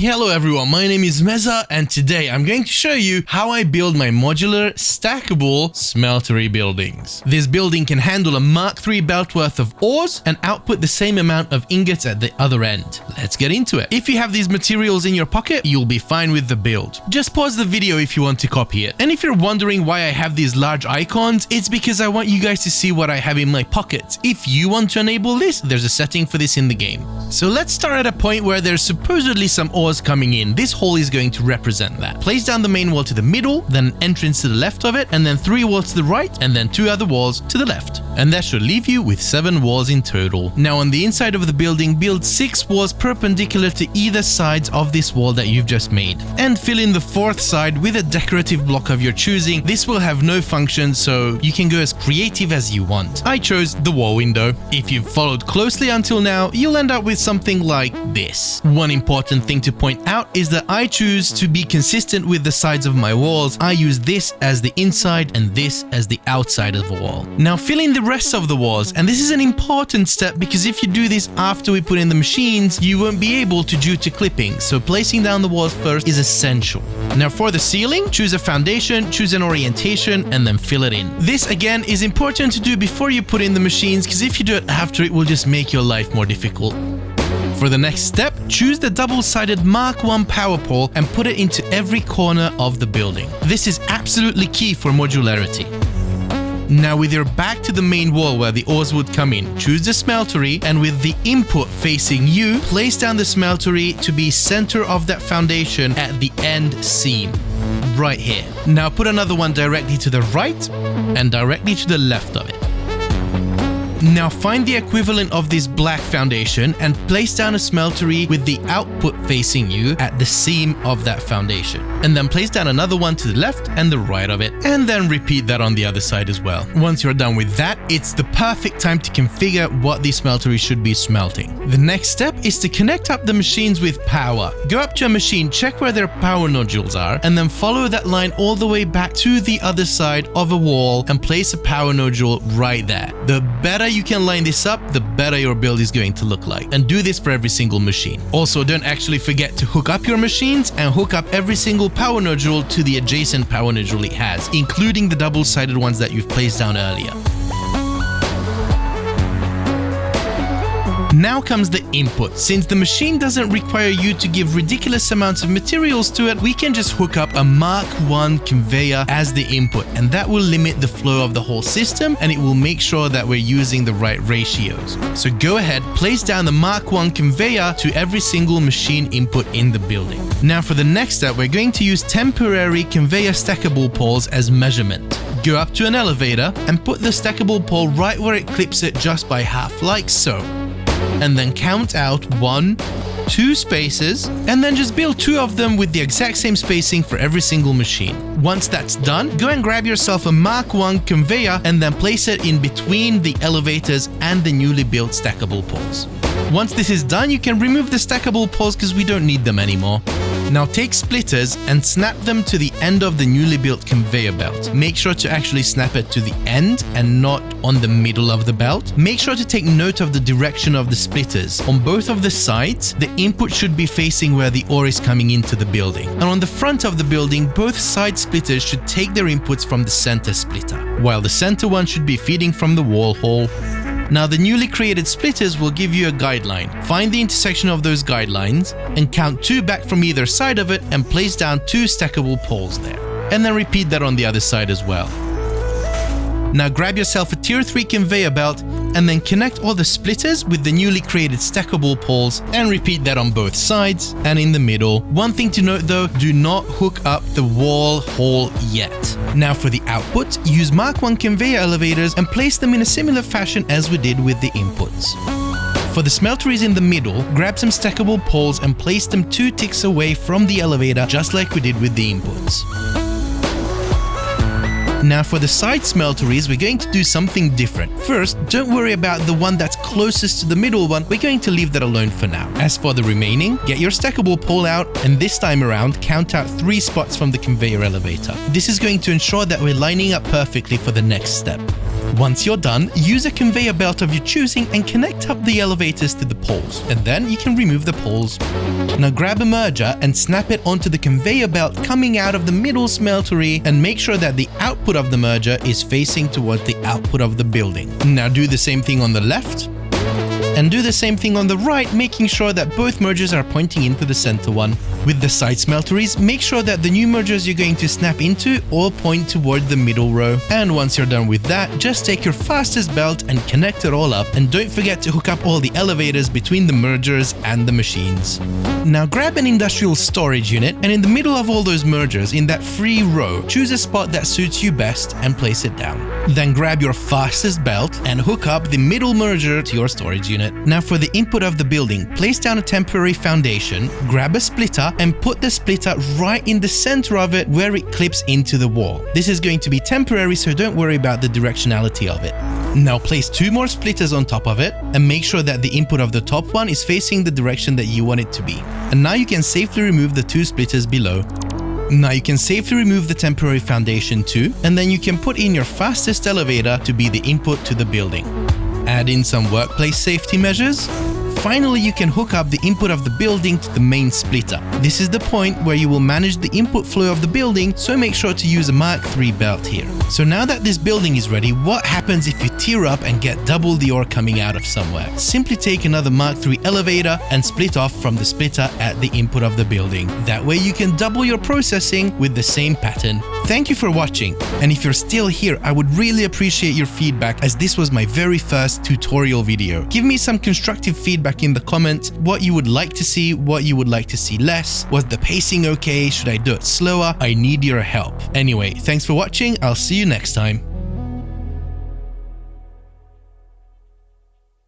Hello everyone, my name is Meza and today I'm going to show you how I build my modular, stackable Smeltery buildings. This building can handle a Mark III belt worth of ores and output the same amount of ingots at the other end. Let's get into it. If you have these materials in your pocket, you'll be fine with the build. Just pause the video if you want to copy it. And if you're wondering why I have these large icons, it's because I want you guys to see what I have in my pockets. If you want to enable this, there's a setting for this in the game. So let's start at a point where there's supposedly some ores coming in. This hole is going to represent that. Place down the main wall to the middle, then an entrance to the left of it, and then 3 walls to the right, and then 2 other walls to the left. And that should leave you with 7 walls in total. Now on the inside of the building, build 6 walls perpendicular to either sides of this wall that you've just made. And fill in the 4th side with a decorative block of your choosing. This will have no function, so you can go as creative as you want. I chose the wall window. If you've followed closely until now, you'll end up with something like this. One important thing to point out is that I choose to be consistent with the sides of my walls. I use this as the inside and this as the outside of the wall. Now fill in the rest of the walls, and this is an important step because if you do this after we put in the machines, you won't be able to due to clipping, so placing down the walls first is essential. Now for the ceiling, choose a foundation, choose an orientation, and then fill it in. This again is important to do before you put in the machines because if you do it after, it will just make your life more difficult. For the next step, choose the double-sided Mark I power pole and put it into every corner of the building. This is absolutely key for modularity. Now with your back to the main wall where the ores would come in, choose the smeltery, and with the input facing you, place down the smeltery to be center of that foundation at the end seam, right here. Now put another one directly to the right and directly to the left of it. Now find the equivalent of this black foundation and place down a smeltery with the output facing you at the seam of that foundation. And then place down another one to the left and the right of it. And then repeat that on the other side as well. Once you're done with that, it's the perfect time to configure what the smeltery should be smelting. The next step is to connect up the machines with power. Go up to a machine, check where their power nodules are, and then follow that line all the way back to the other side of a wall and place a power nodule right there. The better you can line this up, the better your build is going to look like. And do this for every single machine. Also, don't actually forget to hook up your machines and hook up every single power nodule to the adjacent power nodule it has, including the double-sided ones that you've placed down earlier. Now comes the input. Since the machine doesn't require you to give ridiculous amounts of materials to it, we can just hook up a Mark I conveyor as the input, and that will limit the flow of the whole system and it will make sure that we're using the right ratios. So go ahead, place down the Mark I conveyor to every single machine input in the building. Now for the next step, we're going to use temporary conveyor stackable poles as measurement. Go up to an elevator and put the stackable pole right where it clips it just by half, like so. And then count out 1, 2 spaces, and then just build 2 of them with the exact same spacing for every single machine. Once that's done, go and grab yourself a Mark I conveyor and then place it in between the elevators and the newly built stackable poles. Once this is done, you can remove the stackable poles because we don't need them anymore. Now take splitters and snap them to the end of the newly built conveyor belt. Make sure to actually snap it to the end and not on the middle of the belt. Make sure to take note of the direction of the splitters. On both of the sides, the input should be facing where the ore is coming into the building. And on the front of the building, both side splitters should take their inputs from the center splitter, while the center one should be feeding from the wall hole. Now the newly created splitters will give you a guideline. Find the intersection of those guidelines and count 2 back from either side of it and place down 2 stackable poles there. And then repeat that on the other side as well. Now grab yourself a tier 3 conveyor belt and then connect all the splitters with the newly created stackable poles and repeat that on both sides and in the middle. One thing to note though, do not hook up the wall hole yet. Now for the output, use Mark I conveyor elevators and place them in a similar fashion as we did with the inputs. For the smelteries in the middle, grab some stackable poles and place them 2 ticks away from the elevator just like we did with the inputs. Now for the side smelteries, we're going to do something different. First, don't worry about the one that's closest to the middle one, we're going to leave that alone for now. As for the remaining, get your stackable pole out and this time around count out 3 spots from the conveyor elevator. This is going to ensure that we're lining up perfectly for the next step. Once you're done, use a conveyor belt of your choosing and connect up the elevators to the poles, and then you can remove the poles. Now grab a merger and snap it onto the conveyor belt coming out of the middle smeltery, and make sure that the output of the merger is facing towards the output of the building. Now do the same thing on the left, and do the same thing on the right, making sure that both mergers are pointing into the center one. With the side smelteries, make sure that the new mergers you're going to snap into all point toward the middle row. And once you're done with that, just take your fastest belt and connect it all up, and don't forget to hook up all the elevators between the mergers and the machines. Now grab an industrial storage unit, and in the middle of all those mergers, in that free row, choose a spot that suits you best and place it down. Then grab your fastest belt and hook up the middle merger to your storage unit. Now for the input of the building, place down a temporary foundation, grab a splitter and put the splitter right in the center of it where it clips into the wall. This is going to be temporary, so don't worry about the directionality of it. Now place 2 more splitters on top of it and make sure that the input of the top one is facing the direction that you want it to be. And now you can safely remove the 2 splitters below. Now you can safely remove the temporary foundation too, and then you can put in your fastest elevator to be the input to the building. Add in some workplace safety measures. Finally, you can hook up the input of the building to the main splitter. This is the point where you will manage the input flow of the building, so make sure to use a Mark III belt here. So now that this building is ready, what happens if you tear up and get double the ore coming out of somewhere? Simply take another Mark III elevator and split off from the splitter at the input of the building. That way you can double your processing with the same pattern. Thank you for watching, and if you're still here, I would really appreciate your feedback, as this was my very first tutorial video. Give me some constructive feedback in the comments, what you would like to see, what you would like to see less. Was the pacing okay? Should I do it slower? I need your help. Anyway, thanks for watching. I'll see you next time.